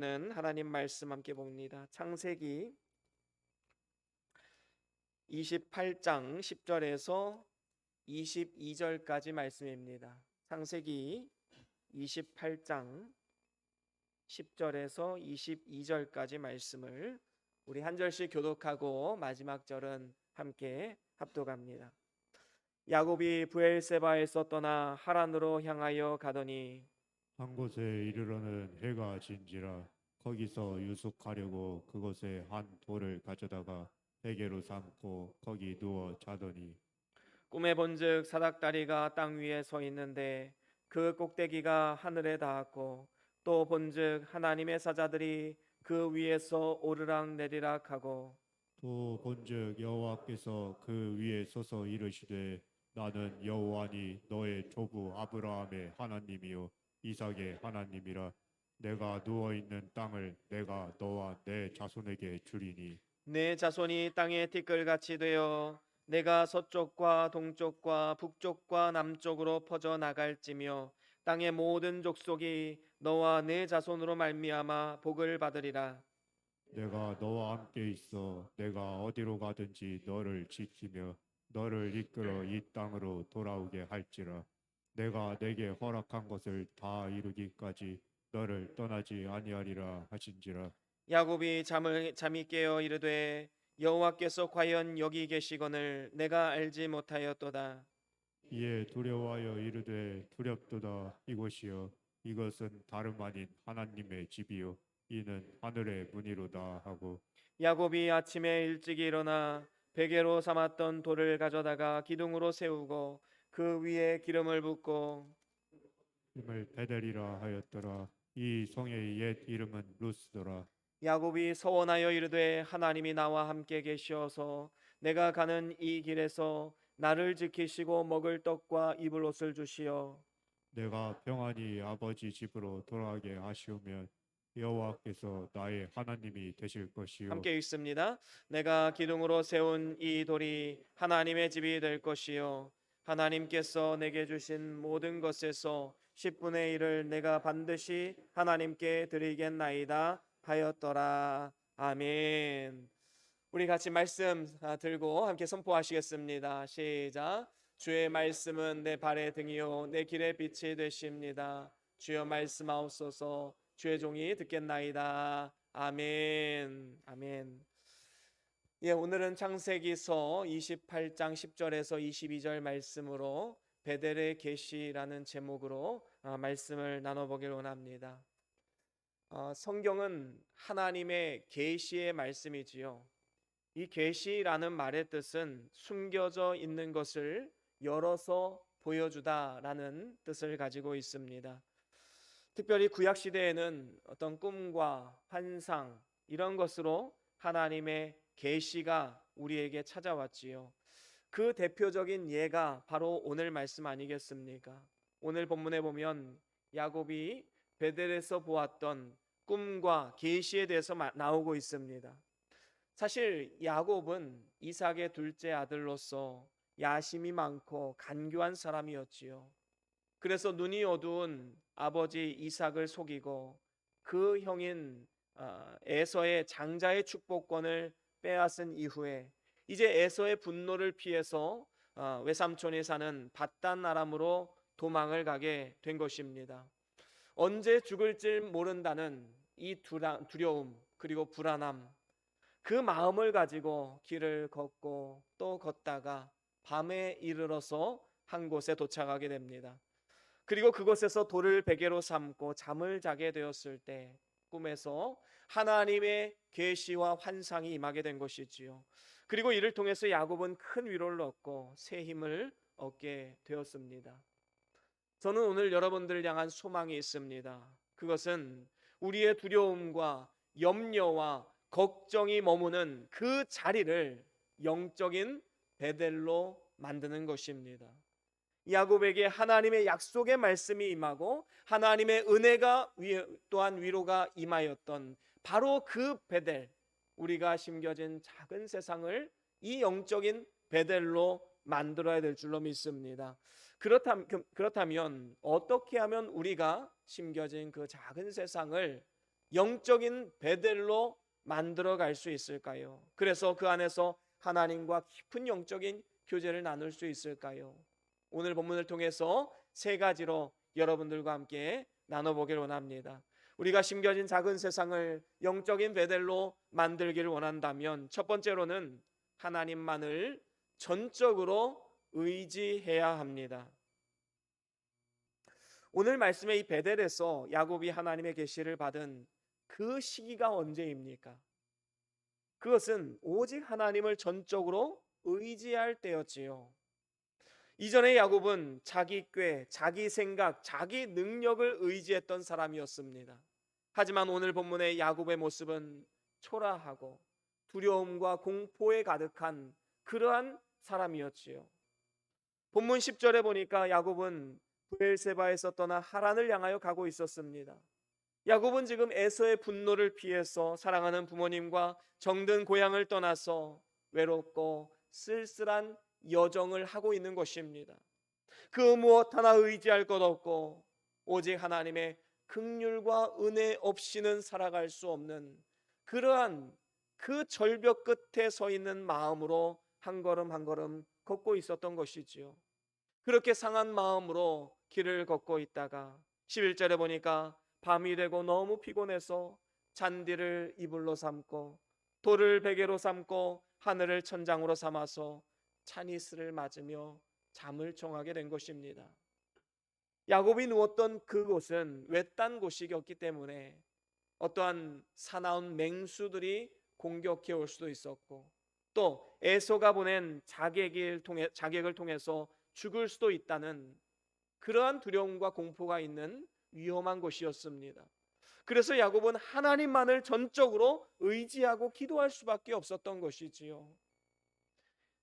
는 하나님 말씀 함께 봅니다. 창세기 28장 10절에서 22절까지 말씀입니다. 창세기 28장 10절에서 22절까지 말씀을 우리 한 절씩 교독하고 마지막 절은 함께 합독합니다. 야곱이 브엘세바에서 떠나 하란으로 향하여 가더니 한 곳에 이르러는 해가 진지라 거기서 유숙하려고 그곳에 한 돌을 가져다가 베개로 삼고 거기 누워 자더니 꿈에 본즉 사닥다리가 땅 위에 서 있는데 그 꼭대기가 하늘에 닿았고 또 본즉 하나님의 사자들이 그 위에서 오르락 내리락 하고 또 본즉 여호와께서 그 위에 서서 이르시되 나는 여호와니 너의 조부 아브라함의 하나님이요 이삭의 하나님이라 내가 누워 있는 땅을 내가 너와 내 자손에게 주리니 내 자손이 땅에 티끌같이 되어 내가 서쪽과 동쪽과 북쪽과 남쪽으로 퍼져 나갈지며 땅의 모든 족속이 너와 내 자손으로 말미암아 복을 받으리라. 내가 너와 함께 있어 내가 어디로 가든지 너를 지키며 너를 이끌어 이 땅으로 돌아오게 할지라 내가 내게 허락한 것을 다 이루기까지 너를 떠나지 아니하리라 하신지라. 야곱이 잠이 깨어 이르되 여호와께서 과연 여기 계시거늘 내가 알지 못하였도다. 이에 두려워하여 이르되 두렵도다 이곳이여 이것은 다름 아닌 하나님의 집이요 이는 하늘의 문이로다 하고 야곱이 아침에 일찍 일어나 베개로 삼았던 돌을 가져다가 기둥으로 세우고 그 위에 기름을 붓고 이름을 베델이라 하였더라. 이 성의 옛 이름은 루스더라. 야곱이 서원하여 이르되 하나님이 나와 함께 계시어서 내가 가는 이 길에서 나를 지키시고 먹을 떡과 입을 옷을 주시어 내가 평안히 아버지 집으로 돌아가게 하시오면 여호와께서 나의 하나님이 되실 것이요 함께 읽습니다. 내가 기둥으로 세운 이 돌이 하나님의 집이 될 것이요 하나님께서 내게 주신 모든 것에서 10분의 1을 내가 반드시 하나님께 드리겠나이다 하였더라. 아멘. 우리 같이 말씀 들고 함께 선포하시겠습니다. 시작. 주의 말씀은 내 발의 등이요 내 길의 빛이 되십니다. 주여 말씀하옵소서. 주의 종이 듣겠나이다. 아멘. 아멘. 예, 오늘은 창세기서 28장 10절에서 22절 말씀으로 베델의 계시라는 제목으로 말씀을 나눠보길 원합니다. 성경은 하나님의 계시의 말씀이지요. 이 계시라는 말의 뜻은 숨겨져 있는 것을 열어서 보여주다라는 뜻을 가지고 있습니다. 특별히 구약 시대에는 어떤 꿈과 환상 이런 것으로 하나님의 계시가 우리에게 찾아왔지요. 그 대표적인 예가 바로 오늘 말씀 아니겠습니까? 오늘 본문에 보면 야곱이 베델에서 보았던 꿈과 계시에 대해서 나오고 있습니다. 사실 야곱은 이삭의 둘째 아들로서 야심이 많고 간교한 사람이었지요. 그래서 눈이 어두운 아버지 이삭을 속이고 그 형인 에서의 장자의 축복권을 빼앗은 이후에 이제 에서의 분노를 피해서 외삼촌이 사는 밧단 아람으로 도망을 가게 된 것입니다. 언제 죽을지 모른다는 이 두려움 그리고 불안함, 그 마음을 가지고 길을 걷고 또 걷다가 밤에 이르러서 한 곳에 도착하게 됩니다. 그리고 그곳에서 돌을 베개로 삼고 잠을 자게 되었을 때 꿈에서 하나님의 계시와 환상이 임하게 된 것이지요. 그리고 이를 통해서 야곱은 큰 위로를 얻고 새 힘을 얻게 되었습니다. 저는 오늘 여러분들을 향한 소망이 있습니다. 그것은 우리의 두려움과 염려와 걱정이 머무는 그 자리를 영적인 베델로 만드는 것입니다. 야곱에게 하나님의 약속의 말씀이 임하고 하나님의 은혜가 또한 위로가 임하였던 바로 그 베델, 우리가 심겨진 작은 세상을 이 영적인 베델로 만들어야 될 줄로 믿습니다. 그렇다면 어떻게 하면 우리가 심겨진 그 작은 세상을 영적인 베델로 만들어 갈 수 있을까요? 그래서 그 안에서 하나님과 깊은 영적인 교제를 나눌 수 있을까요? 오늘 본문을 통해서 세 가지로 여러분들과 함께 나눠보길 원합니다. 우리가 심겨진 작은 세상을 영적인 베델로 만들기를 원한다면 첫 번째로는 하나님만을 전적으로 의지해야 합니다. 오늘 말씀의 이 베델에서 야곱이 하나님의 계시를 받은 그 시기가 언제입니까? 그것은 오직 하나님을 전적으로 의지할 때였지요. 이전에 야곱은 자기 꾀, 자기 생각, 자기 능력을 의지했던 사람이었습니다. 하지만 오늘 본문의 야곱의 모습은 초라하고 두려움과 공포에 가득한 그러한 사람이었지요. 본문 10절에 보니까 야곱은 브엘세바에서 떠나 하란을 향하여 가고 있었습니다. 야곱은 지금 에서의 분노를 피해서 사랑하는 부모님과 정든 고향을 떠나서 외롭고 쓸쓸한 여정을 하고 있는 것입니다. 그 무엇 하나 의지할 것 없고 오직 하나님의 긍휼과 은혜 없이는 살아갈 수 없는 그러한 그 절벽 끝에 서 있는 마음으로 한 걸음 한 걸음 걷고 있었던 것이지요. 그렇게 상한 마음으로 길을 걷고 있다가 11절에 보니까 밤이 되고 너무 피곤해서 잔디를 이불로 삼고 돌을 베개로 삼고 하늘을 천장으로 삼아서 찬이스를 맞으며 잠을 청하게 된 것입니다. 야곱이 누웠던 그곳은 외딴 곳이었기 때문에 어떠한 사나운 맹수들이 공격해 올 수도 있었고 또 에서가 보낸 자객을 통해서 죽을 수도 있다는 그러한 두려움과 공포가 있는 위험한 곳이었습니다. 그래서 야곱은 하나님만을 전적으로 의지하고 기도할 수밖에 없었던 것이지요.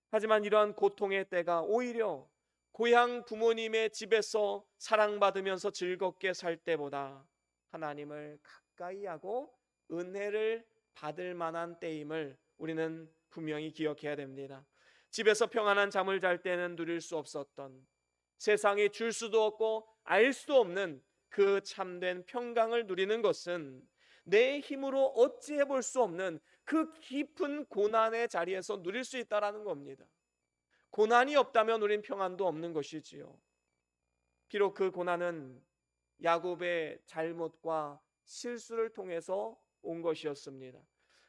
하지만 이러한 고통의 때가 오히려 고향 부모님의 집에서 사랑받으면서 즐겁게 살 때보다 하나님을 가까이 하고 은혜를 받을 만한 때임을 우리는 분명히 기억해야 됩니다. 집에서 평안한 잠을 잘 때는 누릴 수 없었던 세상이 줄 수도 없고 알 수도 없는 그 참된 평강을 누리는 것은 내 힘으로 어찌해 볼 수 없는 그 깊은 고난의 자리에서 누릴 수 있다라는 겁니다. 고난이 없다면 우린 평안도 없는 것이지요. 비록 그 고난은 야곱의 잘못과 실수를 통해서 온 것이었습니다.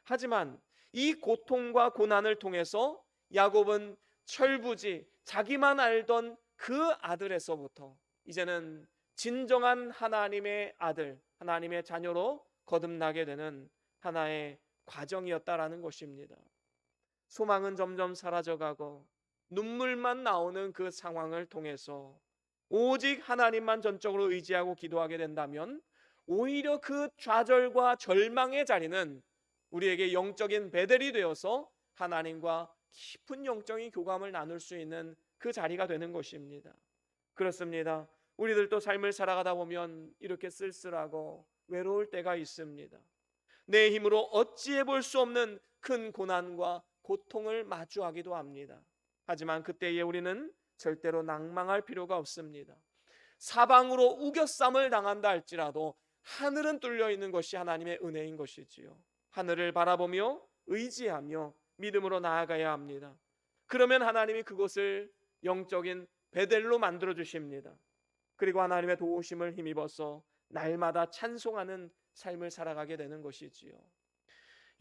하지만 이 고통과 고난을 통해서 야곱은 철부지 자기만 알던 그 아들에서부터 이제는 진정한 하나님의 아들, 하나님의 자녀로 거듭나게 되는 하나의 과정이었다라는 것입니다. 소망은 점점 사라져가고 눈물만 나오는 그 상황을 통해서 오직 하나님만 전적으로 의지하고 기도하게 된다면 오히려 그 좌절과 절망의 자리는 우리에게 영적인 베델이 되어서 하나님과 깊은 영적인 교감을 나눌 수 있는 그 자리가 되는 것입니다. 그렇습니다. 우리들도 삶을 살아가다 보면 이렇게 쓸쓸하고 외로울 때가 있습니다. 내 힘으로 어찌해 볼 수 없는 큰 고난과 고통을 마주하기도 합니다. 하지만 그때에 우리는 절대로 낭망할 필요가 없습니다. 사방으로 우겨쌈을 당한다 할지라도 하늘은 뚫려 있는 것이 하나님의 은혜인 것이지요. 하늘을 바라보며 의지하며 믿음으로 나아가야 합니다. 그러면 하나님이 그곳을 영적인 베델로 만들어 주십니다. 그리고 하나님의 도우심을 힘입어서 날마다 찬송하는 삶을 살아가게 되는 것이지요.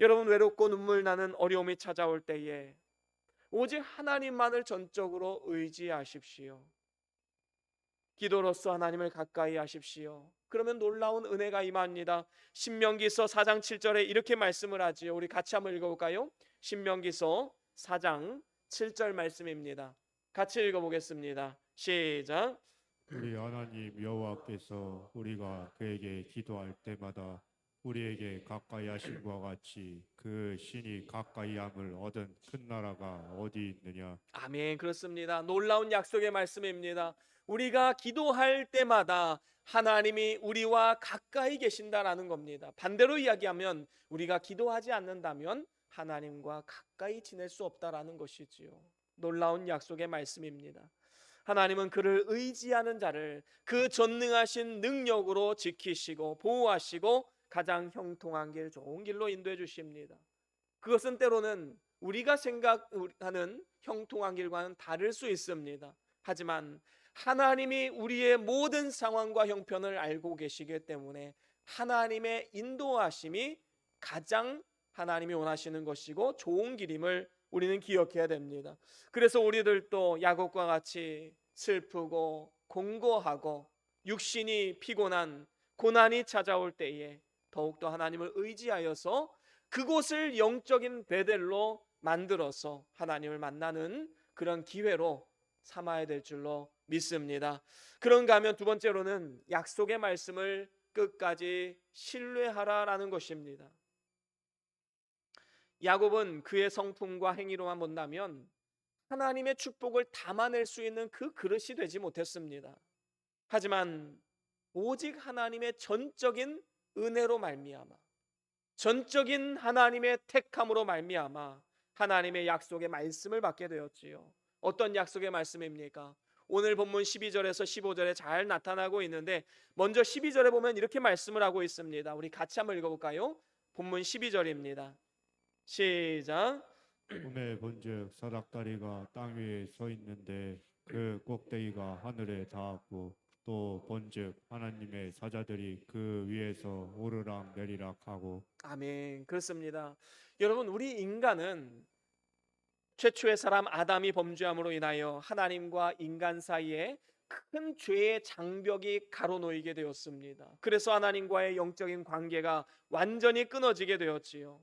여러분, 외롭고 눈물 나는 어려움이 찾아올 때에 오직 하나님만을 전적으로 의지하십시오. 기도로서 하나님을 가까이 하십시오. 그러면 놀라운 은혜가 임합니다. 신명기서 4장 7절에 이렇게 말씀을 하지요. 우리 같이 한번 읽어볼까요? 신명기서 4장 7절 말씀입니다. 같이 읽어보겠습니다. 시작. 우리 하나님 여호와께서 우리가 그에게 기도할 때마다 우리에게 가까이 하심과 같이 그 신이 가까이함을 얻은 큰 나라가 어디 있느냐. 아멘. 그렇습니다. 놀라운 약속의 말씀입니다. 우리가 기도할 때마다 하나님이 우리와 가까이 계신다라는 겁니다. 반대로 이야기하면 우리가 기도하지 않는다면 하나님과 가까이 지낼 수 없다라는 것이지요. 놀라운 약속의 말씀입니다. 하나님은 그를 의지하는 자를 그 전능하신 능력으로 지키시고 보호하시고 가장 형통한 길, 좋은 길로 인도해 주십니다. 그것은 때로는 우리가 생각하는 형통한 길과는 다를 수 있습니다. 하지만 하나님이 우리의 모든 상황과 형편을 알고 계시기 때문에 하나님의 인도하심이 가장 하나님이 원하시는 것이고 좋은 길임을 우리는 기억해야 됩니다. 그래서 우리들도 야곱과 같이 슬프고 공고하고 육신이 피곤한 고난이 찾아올 때에 더욱더 하나님을 의지하여서 그곳을 영적인 베델로 만들어서 하나님을 만나는 그런 기회로 삼아야 될 줄로 믿습니다. 그런가 하면 두 번째로는 약속의 말씀을 끝까지 신뢰하라라는 것입니다. 야곱은 그의 성품과 행위로만 본다면 하나님의 축복을 담아낼 수 있는 그 그릇이 되지 못했습니다. 하지만 오직 하나님의 전적인 은혜로 말미암아, 전적인 하나님의 택함으로 말미암아 하나님의 약속의 말씀을 받게 되었지요. 어떤 약속의 말씀입니까? 오늘 본문 12절에서 15절에 잘 나타나고 있는데 먼저 12절에 보면 이렇게 말씀을 하고 있습니다. 우리 같이 한번 읽어볼까요? 본문 12절입니다. 시작. 꿈에 본즉 사닥다리가 땅 위에 서 있는데 그 꼭대기가 하늘에 닿았고 또 본즉 하나님의 사자들이 그 위에서 오르락 내리락 하고. 아멘. 그렇습니다. 여러분, 우리 인간은 최초의 사람 아담이 범죄함으로 인하여 하나님과 인간 사이에 큰 죄의 장벽이 가로놓이게 되었습니다. 그래서 하나님과의 영적인 관계가 완전히 끊어지게 되었지요.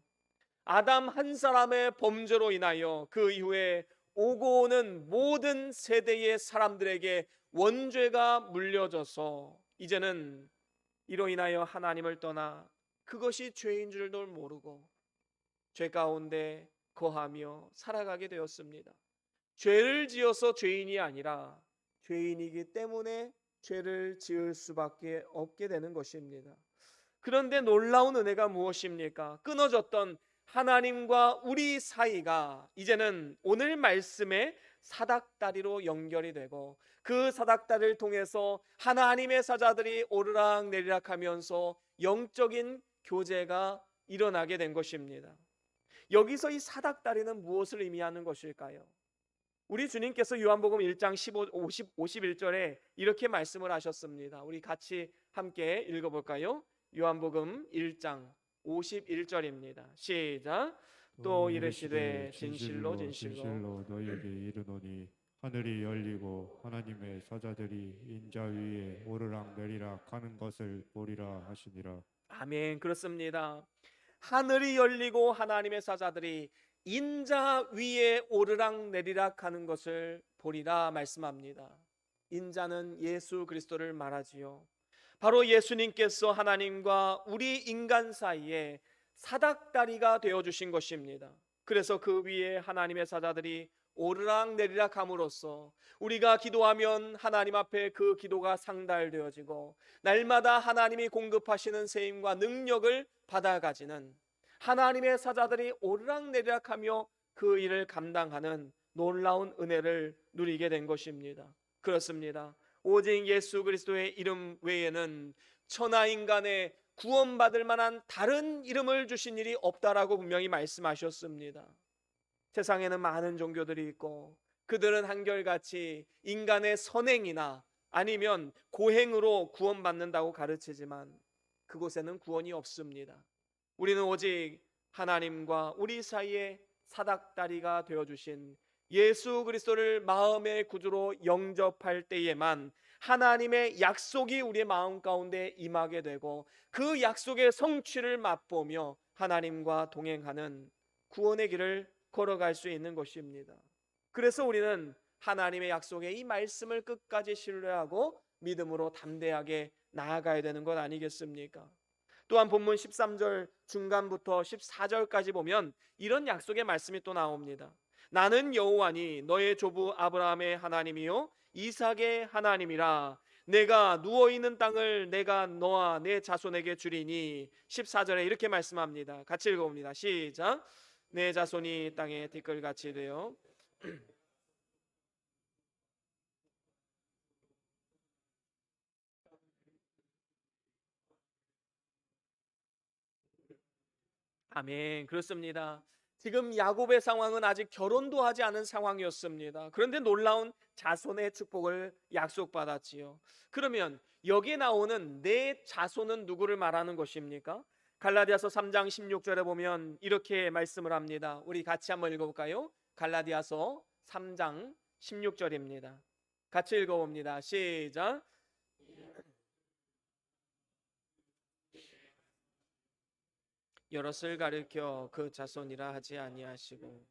아담 한 사람의 범죄로 인하여 그 이후에 오고 오는 모든 세대의 사람들에게 원죄가 물려져서 이제는 이로 인하여 하나님을 떠나 그것이 죄인 줄도 모르고 죄 가운데 거하며 살아가게 되었습니다. 죄를 지어서 죄인이 아니라 죄인이기 때문에 죄를 지을 수밖에 없게 되는 것입니다. 그런데 놀라운 은혜가 무엇입니까? 끊어졌던 하나님과 우리 사이가 이제는 오늘 말씀의 사닥다리로 연결이 되고 그 사닥다리를 통해서 하나님의 사자들이 오르락 내리락 하면서 영적인 교제가 일어나게 된 것입니다. 여기서 이 사닥다리는 무엇을 의미하는 것일까요? 우리 주님께서 요한복음 1장 51절에 이렇게 말씀을 하셨습니다. 우리 같이 함께 읽어볼까요? 요한복음 1장 51절입니다. 시작. 또 이르시되 진실로 진실로 너희에게 이르노니 하늘이 열리고 하나님의 사자들이 인자 위에 오르락 내리락 하는 것을 보리라 하시니라. 아멘. 그렇습니다. 하늘이 열리고 하나님의 사자들이 인자 위에 오르락 내리락 하는 것을 보리라 말씀합니다. 인자는 예수 그리스도를 말하지요. 바로 예수님께서 하나님과 우리 인간 사이에 사닥다리가 되어 주신 것입니다. 그래서 그 위에 하나님의 사자들이 오르락 내리락 함으로써 우리가 기도하면 하나님 앞에 그 기도가 상달되어지고 날마다 하나님이 공급하시는 세임과 능력을 받아가지는 하나님의 사자들이 오르락 내리락하며 그 일을 감당하는 놀라운 은혜를 누리게 된 것입니다. 그렇습니다. 오직 예수 그리스도의 이름 외에는 천하 인간의 구원받을 만한 다른 이름을 주신 일이 없다라고 분명히 말씀하셨습니다. 세상에는 많은 종교들이 있고 그들은 한결같이 인간의 선행이나 아니면 고행으로 구원받는다고 가르치지만 그곳에는 구원이 없습니다. 우리는 오직 하나님과 우리 사이에 사닥다리가 되어주신 예수 그리스도를 마음의 구주로 영접할 때에만 하나님의 약속이 우리의 마음 가운데 임하게 되고 그 약속의 성취를 맛보며 하나님과 동행하는 구원의 길을 걸어갈 수 있는 것입니다. 그래서 우리는 하나님의 약속의 이 말씀을 끝까지 신뢰하고 믿음으로 담대하게 나아가야 되는 것 아니겠습니까? 또한 본문 13절 중간부터 14절까지 보면 이런 약속의 말씀이 또 나옵니다. 나는 여호와니 너의 조부 아브라함의 하나님이요 이삭의 하나님이라. 내가 누워있는 땅을 내가 너와 내 자손에게 주리니. 14절에 이렇게 말씀합니다. 같이 읽어봅니다. 시작. 내 자손이 땅에 티끌같이 되어 아멘. 그렇습니다. 지금 야곱의 상황은 아직 결혼도 하지 않은 상황이었습니다. 그런데 놀라운 자손의 축복을 약속받았지요. 그러면 여기 나오는 내 자손은 누구를 말하는 것입니까? 갈라디아서 3장 16절에 보면 이렇게 말씀을 합니다. 우리 같이 한번 읽어볼까요? 갈라디아서 3장 16절입니다. 같이 읽어봅니다. 시작. 여럿을 가리켜 그 자손이라 하지 아니하시고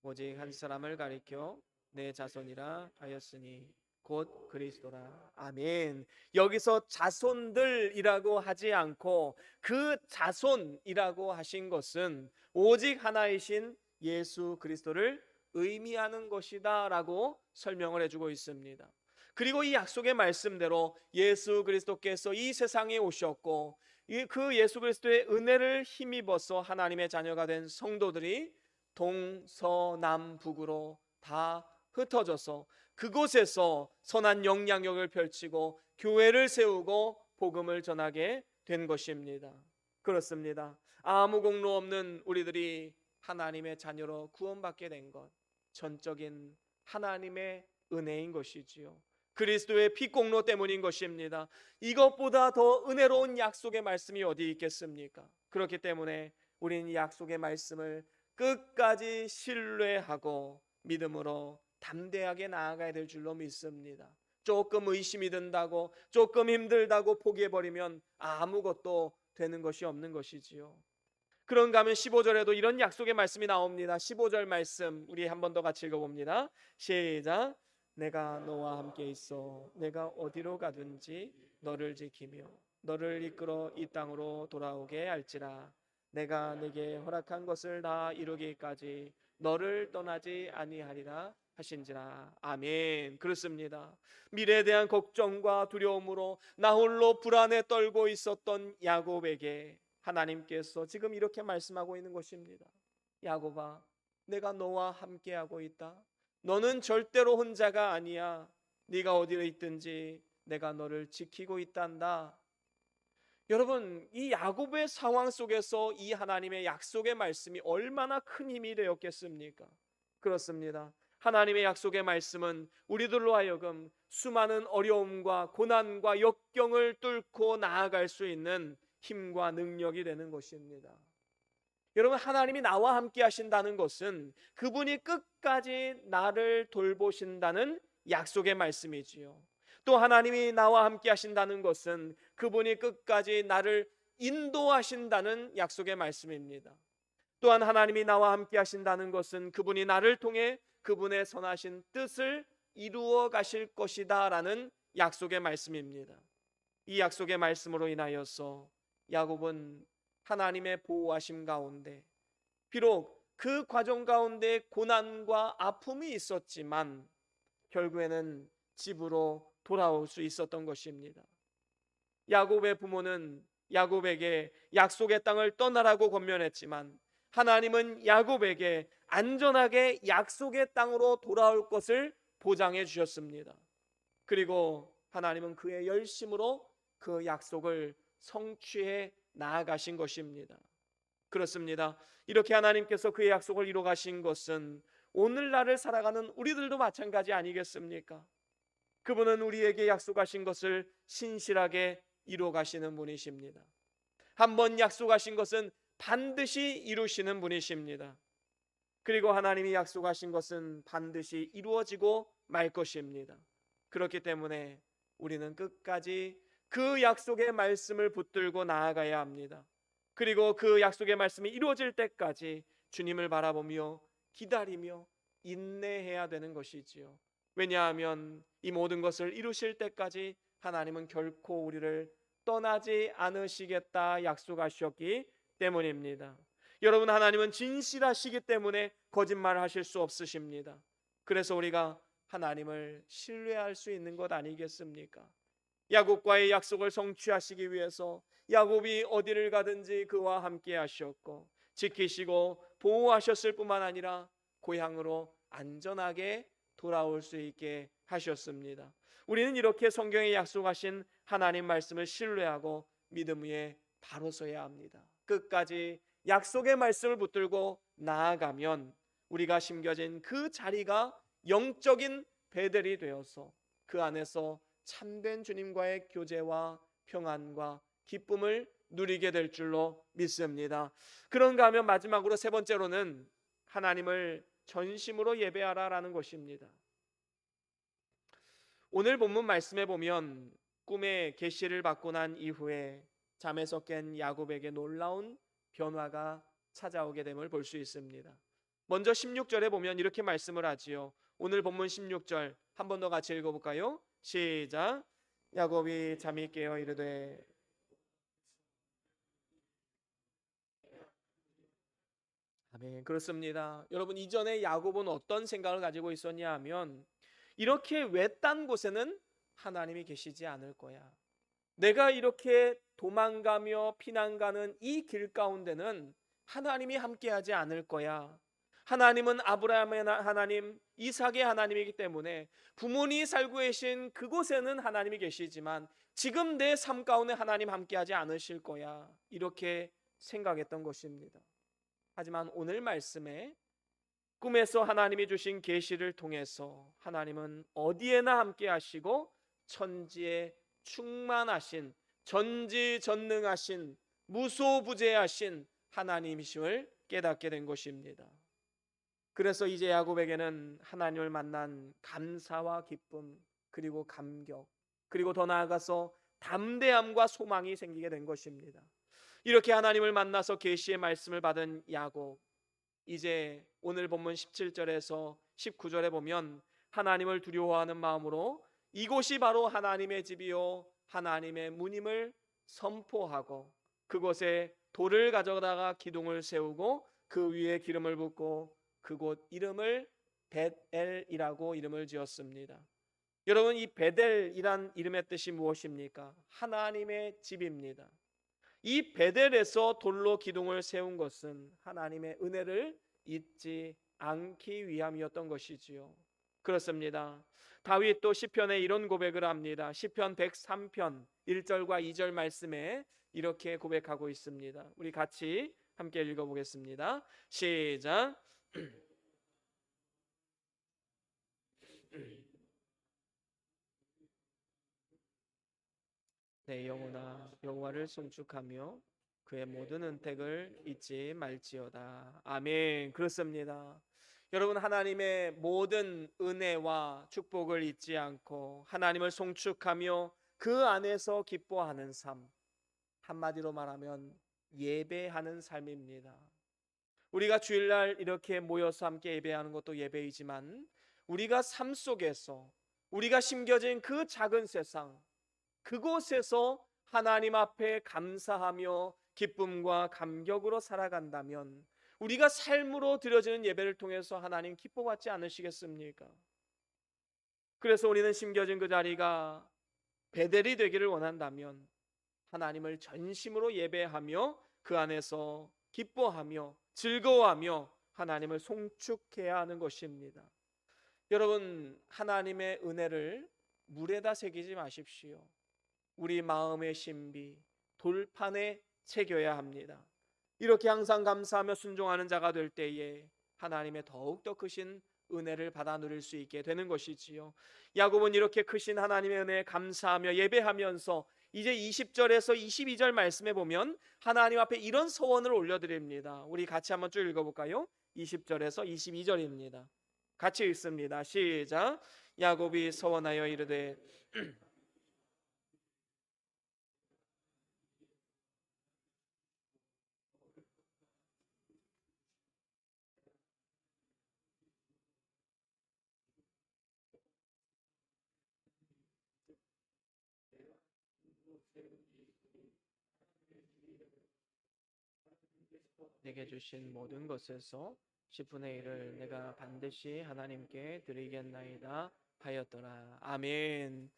오직 한 사람을 가리켜 내 자손이라 하였으니 곧 그리스도라. 아멘. 여기서 자손들이라고 하지 않고 그 자손이라고 하신 것은 오직 하나이신 예수 그리스도를 의미하는 것이다라고 설명을 해주고 있습니다. 그리고 이 약속의 말씀대로 예수 그리스도께서 이 세상에 오셨고 그 예수 그리스도의 은혜를 힘입어서 하나님의 자녀가 된 성도들이 동서남북으로 다 흩어져서 그곳에서 선한 영향력을 펼치고 교회를 세우고 복음을 전하게 된 것입니다. 그렇습니다. 아무 공로 없는 우리들이 하나님의 자녀로 구원받게 된 것, 전적인 하나님의 은혜인 것이지요. 그리스도의 피 공로 때문인 것입니다. 이것보다 더 은혜로운 약속의 말씀이 어디 있겠습니까? 그렇기 때문에 우리는 이 약속의 말씀을 끝까지 신뢰하고 믿음으로 담대하게 나아가야 될 줄로 믿습니다. 조금 의심이 든다고, 조금 힘들다고 포기해버리면 아무것도 되는 것이 없는 것이지요. 그런가 하면 15절에도 이런 약속의 말씀이 나옵니다. 15절 말씀 우리 한 번 더 같이 읽어봅니다. 시작. 내가 너와 함께 있어 내가 어디로 가든지 너를 지키며 너를 이끌어 이 땅으로 돌아오게 할지라. 내가 네게 허락한 것을 다 이루기까지 너를 떠나지 아니하리라 하신지라. 아멘. 그렇습니다. 미래에 대한 걱정과 두려움으로 나 홀로 불안에 떨고 있었던 야곱에게 하나님께서 지금 이렇게 말씀하고 있는 것입니다. 야곱아, 내가 너와 함께하고 있다. 너는 절대로 혼자가 아니야. 네가 어디에 있든지 내가 너를 지키고 있단다. 여러분, 이 야곱의 상황 속에서 이 하나님의 약속의 말씀이 얼마나 큰 힘이 되었겠습니까? 그렇습니다. 하나님의 약속의 말씀은 우리들로 하여금 수많은 어려움과 고난과 역경을 뚫고 나아갈 수 있는 힘과 능력이 되는 것입니다. 여러분, 하나님이 나와 함께 하신다는 것은 그분이 끝까지 나를 돌보신다는 약속의 말씀이지요. 또 하나님이 나와 함께 하신다는 것은 그분이 끝까지 나를 인도하신다는 약속의 말씀입니다. 또한 하나님이 나와 함께 하신다는 것은 그분이 나를 통해 그분의 선하신 뜻을 이루어 가실 것이다 라는 약속의 말씀입니다. 이 약속의 말씀으로 인하여서 야곱은 하나님의 보호하심 가운데, 비록 그 과정 가운데 고난과 아픔이 있었지만 결국에는 집으로 돌아올 수 있었던 것입니다. 야곱의 부모는 야곱에게 약속의 땅을 떠나라고 권면했지만 하나님은 야곱에게 안전하게 약속의 땅으로 돌아올 것을 보장해 주셨습니다. 그리고 하나님은 그의 열심으로 그 약속을 성취해 나아가신 것입니다. 그렇습니다. 이렇게 하나님께서 그의 약속을 이루어 가신 것은 오늘날을 살아가는 우리들도 마찬가지 아니겠습니까? 그분은 우리에게 약속하신 것을 신실하게 이루어 가시는 분이십니다. 한번 약속하신 것은 반드시 이루시는 분이십니다. 그리고 하나님이 약속하신 것은 반드시 이루어지고 말 것입니다. 그렇기 때문에 우리는 끝까지 그 약속의 말씀을 붙들고 나아가야 합니다. 그리고 그 약속의 말씀이 이루어질 때까지 주님을 바라보며 기다리며 인내해야 되는 것이지요. 왜냐하면 이 모든 것을 이루실 때까지 하나님은 결코 우리를 떠나지 않으시겠다 약속하셨기 때문입니다. 여러분, 하나님은 진실하시기 때문에 거짓말을 하실 수 없으십니다. 그래서 우리가 하나님을 신뢰할 수 있는 것 아니겠습니까? 야곱과의 약속을 성취하시기 위해서 야곱이 어디를 가든지 그와 함께 하셨고 지키시고 보호하셨을 뿐만 아니라 고향으로 안전하게 돌아올 수 있게 하셨습니다. 우리는 이렇게 성경에 약속하신 하나님 말씀을 신뢰하고 믿음 위에 바로 서야 합니다. 끝까지 약속의 말씀을 붙들고 나아가면 우리가 심겨진 그 자리가 영적인 베델이 되어서 그 안에서 참된 주님과의 교제와 평안과 기쁨을 누리게 될 줄로 믿습니다. 그런가 하면 마지막으로 세 번째로는 하나님을 전심으로 예배하라라는 것입니다. 오늘 본문 말씀에 보면 꿈의 계시를 받고 난 이후에 잠에서 깬 야곱에게 놀라운 변화가 찾아오게 됨을 볼 수 있습니다. 먼저 16절에 보면 이렇게 말씀을 하지요. 오늘 본문 16절 한 번 더 같이 읽어볼까요? 시작. 야곱이 잠이 깨어 이르되. 아멘. 그렇습니다. 여러분, 이전에 야곱은 어떤 생각을 가지고 있었냐 하면 이렇게 외딴 곳에는 하나님이 계시지 않을 거야. 내가 이렇게 도망가며 피난가는 이 길 가운데는 하나님이 함께하지 않을 거야. 하나님은 아브라함의 하나님, 이삭의 하나님이기 때문에 부모님이 살고 계신 그곳에는 하나님이 계시지만 지금 내 삶 가운데 하나님 함께하지 않으실 거야. 이렇게 생각했던 것입니다. 하지만 오늘 말씀에 꿈에서 하나님이 주신 계시를 통해서 하나님은 어디에나 함께 하시고 천지에 충만하신, 전지전능하신, 무소부재하신 하나님이심을 깨닫게 된 것입니다. 그래서 이제 야곱에게는 하나님을 만난 감사와 기쁨, 그리고 감격, 그리고 더 나아가서 담대함과 소망이 생기게 된 것입니다. 이렇게 하나님을 만나서 계시의 말씀을 받은 야곱, 이제 오늘 본문 17절에서 19절에 보면 하나님을 두려워하는 마음으로 이곳이 바로 하나님의 집이요 하나님의 문임을 선포하고 그곳에 돌을 가져다가 기둥을 세우고 그 위에 기름을 붓고 그곳 이름을 벳엘이라고 이름을 지었습니다. 여러분, 이 벳엘이란 이름의 뜻이 무엇입니까? 하나님의 집입니다. 이 베델에서 돌로 기둥을 세운 것은 하나님의 은혜를 잊지 않기 위함이었던 것이지요. 그렇습니다. 다윗도 시편에 이런 고백을 합니다. 시편 103편 1절과 2절 말씀에 이렇게 고백하고 있습니다. 우리 같이 함께 읽어보겠습니다. 시작. 내 영혼아 여호와를 송축하며 그의 모든 은택을 잊지 말지어다. 아멘. 그렇습니다. 여러분, 하나님의 모든 은혜와 축복을 잊지 않고 하나님을 송축하며 그 안에서 기뻐하는 삶, 한마디로 말하면 예배하는 삶입니다. 우리가 주일날 이렇게 모여서 함께 예배하는 것도 예배이지만 우리가 삶 속에서 우리가 심겨진 그 작은 세상, 그곳에서 하나님 앞에 감사하며 기쁨과 감격으로 살아간다면 우리가 삶으로 드려지는 예배를 통해서 하나님 기뻐받지 않으시겠습니까? 그래서 우리는 심겨진 그 자리가 베델이 되기를 원한다면 하나님을 전심으로 예배하며 그 안에서 기뻐하며 즐거워하며 하나님을 송축해야 하는 것입니다. 여러분, 하나님의 은혜를 물에다 새기지 마십시오. 우리 마음의 신비, 돌판에 새겨야 합니다. 이렇게 항상 감사하며 순종하는 자가 될 때에 하나님의 더욱더 크신 은혜를 받아 누릴 수 있게 되는 것이지요. 야곱은 이렇게 크신 하나님의 은혜에 감사하며 예배하면서 이제 20절에서 22절 말씀에 보면 하나님 앞에 이런 소원을 올려드립니다. 우리 같이 한번 쭉 읽어볼까요? 20절에서 22절입니다. 같이 읽습니다. 시작. 야곱이 서원하여 이르되 내게 주신 모든 것에서 10분의 1을 내가 반드시 하나님께 드리겠나이다 하였더라. 아멘.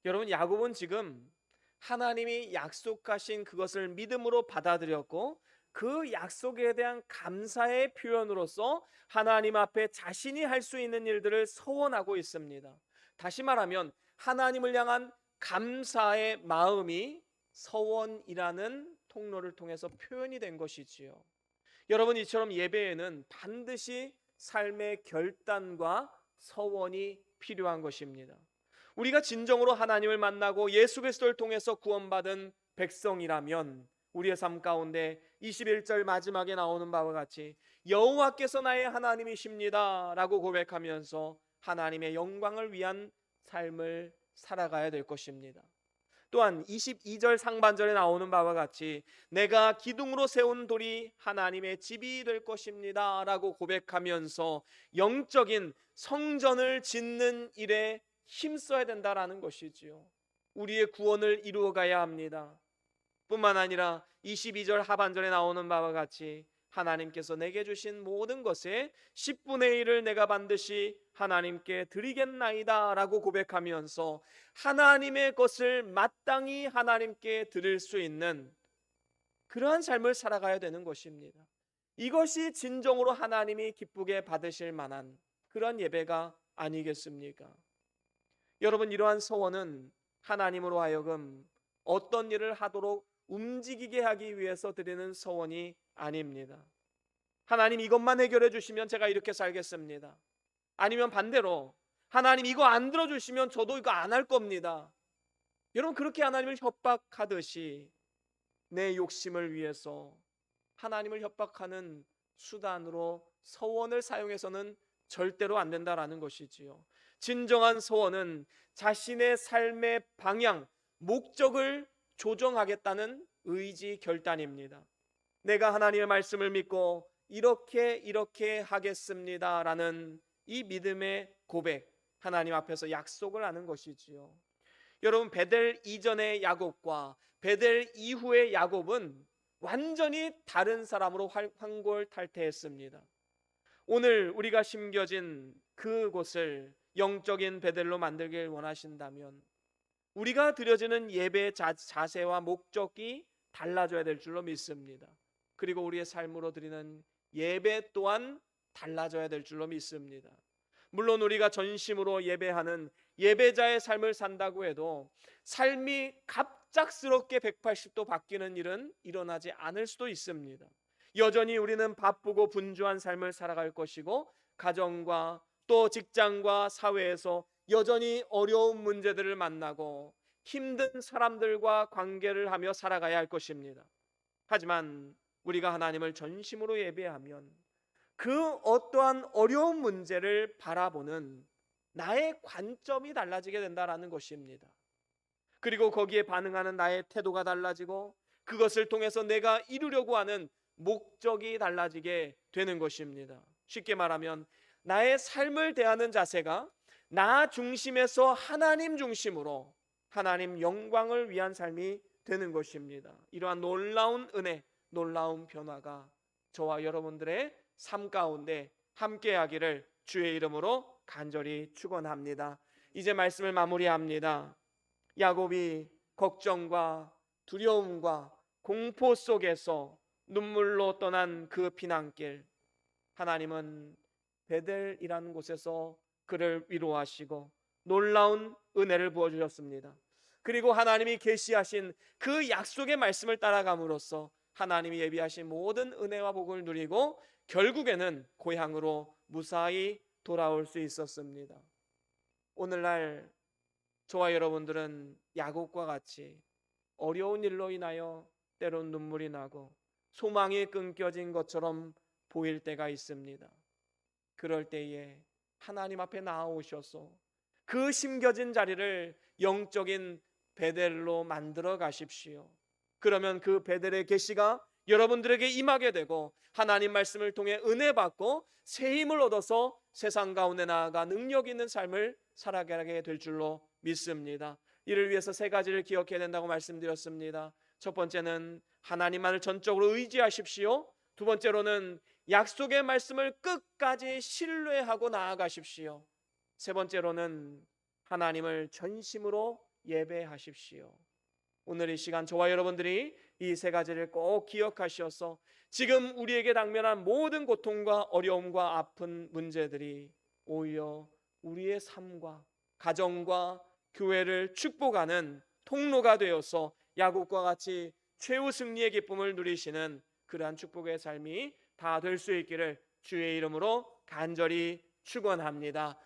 여러분, 야곱은 지금 하나님이 약속하신 그것을 믿음으로 받아들였고 그 약속에 대한 감사의 표현으로서 하나님 앞에 자신이 할 수 있는 일들을 서원하고 있습니다. 다시 말하면 하나님을 향한 감사의 마음이 서원이라는 통로를 통해서 표현이 된 것이지요. 여러분, 이처럼 예배에는 반드시 삶의 결단과 서원이 필요한 것입니다. 우리가 진정으로 하나님을 만나고 예수 그리스도를 통해서 구원받은 백성이라면 우리의 삶 가운데 21절 마지막에 나오는 바와 같이 여호와께서 나의 하나님이십니다 라고 고백하면서 하나님의 영광을 위한 삶을 살아가야 될 것입니다. 또한 22절 상반절에 나오는 바와 같이 내가 기둥으로 세운 돌이 하나님의 집이 될 것입니다 라고 고백하면서 영적인 성전을 짓는 일에 힘써야 된다라는 것이지요. 우리의 구원을 이루어가야 합니다. 뿐만 아니라 22절 하반절에 나오는 바와 같이 하나님께서 내게 주신 모든 것의 10분의 1을 내가 반드시 하나님께 드리겠나이다 라고 고백하면서 하나님의 것을 마땅히 하나님께 드릴 수 있는 그러한 삶을 살아가야 되는 것입니다. 이것이 진정으로 하나님이 기쁘게 받으실 만한 그런 예배가 아니겠습니까? 여러분, 이러한 서원은 하나님으로 하여금 어떤 일을 하도록 움직이게 하기 위해서 드리는 서원이 아닙니다. 하나님 이것만 해결해 주시면 제가 이렇게 살겠습니다. 아니면 반대로 하나님 이거 안 들어주시면 저도 이거 안 할 겁니다. 여러분, 그렇게 하나님을 협박하듯이 내 욕심을 위해서 하나님을 협박하는 수단으로 서원을 사용해서는 절대로 안 된다라는 것이지요. 진정한 서원은 자신의 삶의 방향, 목적을 조정하겠다는 의지 결단입니다. 내가 하나님의 말씀을 믿고 이렇게 하겠습니다 라는 이 믿음의 고백, 하나님 앞에서 약속을 하는 것이지요. 여러분, 베델 이전의 야곱과 베델 이후의 야곱은 완전히 다른 사람으로 환골탈태했습니다. 오늘 우리가 심겨진 그곳을 영적인 베델로 만들길 원하신다면 우리가 드려지는 예배의 자세와 목적이 달라져야 될 줄로 믿습니다. 그리고 우리의 삶으로 드리는 예배 또한 달라져야 될 줄로 믿습니다. 물론 우리가 전심으로 예배하는 예배자의 삶을 산다고 해도 삶이 갑작스럽게 180도 바뀌는 일은 일어나지 않을 수도 있습니다. 여전히 우리는 바쁘고 분주한 삶을 살아갈 것이고 가정과 또 직장과 사회에서 여전히 어려운 문제들을 만나고 힘든 사람들과 관계를 하며 살아가야 할 것입니다. 하지만 우리가 하나님을 전심으로 예배하면 그 어떠한 어려운 문제를 바라보는 나의 관점이 달라지게 된다는 것입니다. 그리고 거기에 반응하는 나의 태도가 달라지고 그것을 통해서 내가 이루려고 하는 목적이 달라지게 되는 것입니다. 쉽게 말하면 나의 삶을 대하는 자세가 나 중심에서 하나님 중심으로 하나님 영광을 위한 삶이 되는 것입니다. 이러한 놀라운 은혜, 놀라운 변화가 저와 여러분들의 삶 가운데 함께하기를 주의 이름으로 간절히 축원합니다. 이제 말씀을 마무리합니다. 야곱이 걱정과 두려움과 공포 속에서 눈물로 떠난 그 피난길, 하나님은 베델이라는 곳에서 그를 위로하시고 놀라운 은혜를 부어주셨습니다. 그리고 하나님이 계시하신 그 약속의 말씀을 따라감으로써 하나님이 예비하신 모든 은혜와 복을 누리고 결국에는 고향으로 무사히 돌아올 수 있었습니다. 오늘날 저와 여러분들은 야곱과 같이 어려운 일로 인하여 때론 눈물이 나고 소망이 끊겨진 것처럼 보일 때가 있습니다. 그럴 때에 하나님 앞에 나아오셔서 그 심겨진 자리를 영적인 베델로 만들어 가십시오. 그러면 그 베델의 계시가 여러분들에게 임하게 되고 하나님 말씀을 통해 은혜 받고 새 힘을 얻어서 세상 가운데 나아가 능력 있는 삶을 살아가게 될 줄로 믿습니다. 이를 위해서 세 가지를 기억해야 된다고 말씀드렸습니다. 첫 번째는 하나님만을 전적으로 의지하십시오. 두 번째로는 약속의 말씀을 끝까지 신뢰하고 나아가십시오. 세 번째로는 하나님을 전심으로 예배하십시오. 오늘 이 시간 저와 여러분들이 이 세 가지를 꼭 기억하셔서 지금 우리에게 당면한 모든 고통과 어려움과 아픈 문제들이 오히려 우리의 삶과 가정과 교회를 축복하는 통로가 되어서 야곱과 같이 최후 승리의 기쁨을 누리시는 그러한 축복의 삶이 다 될 수 있기를 주의 이름으로 간절히 축원합니다.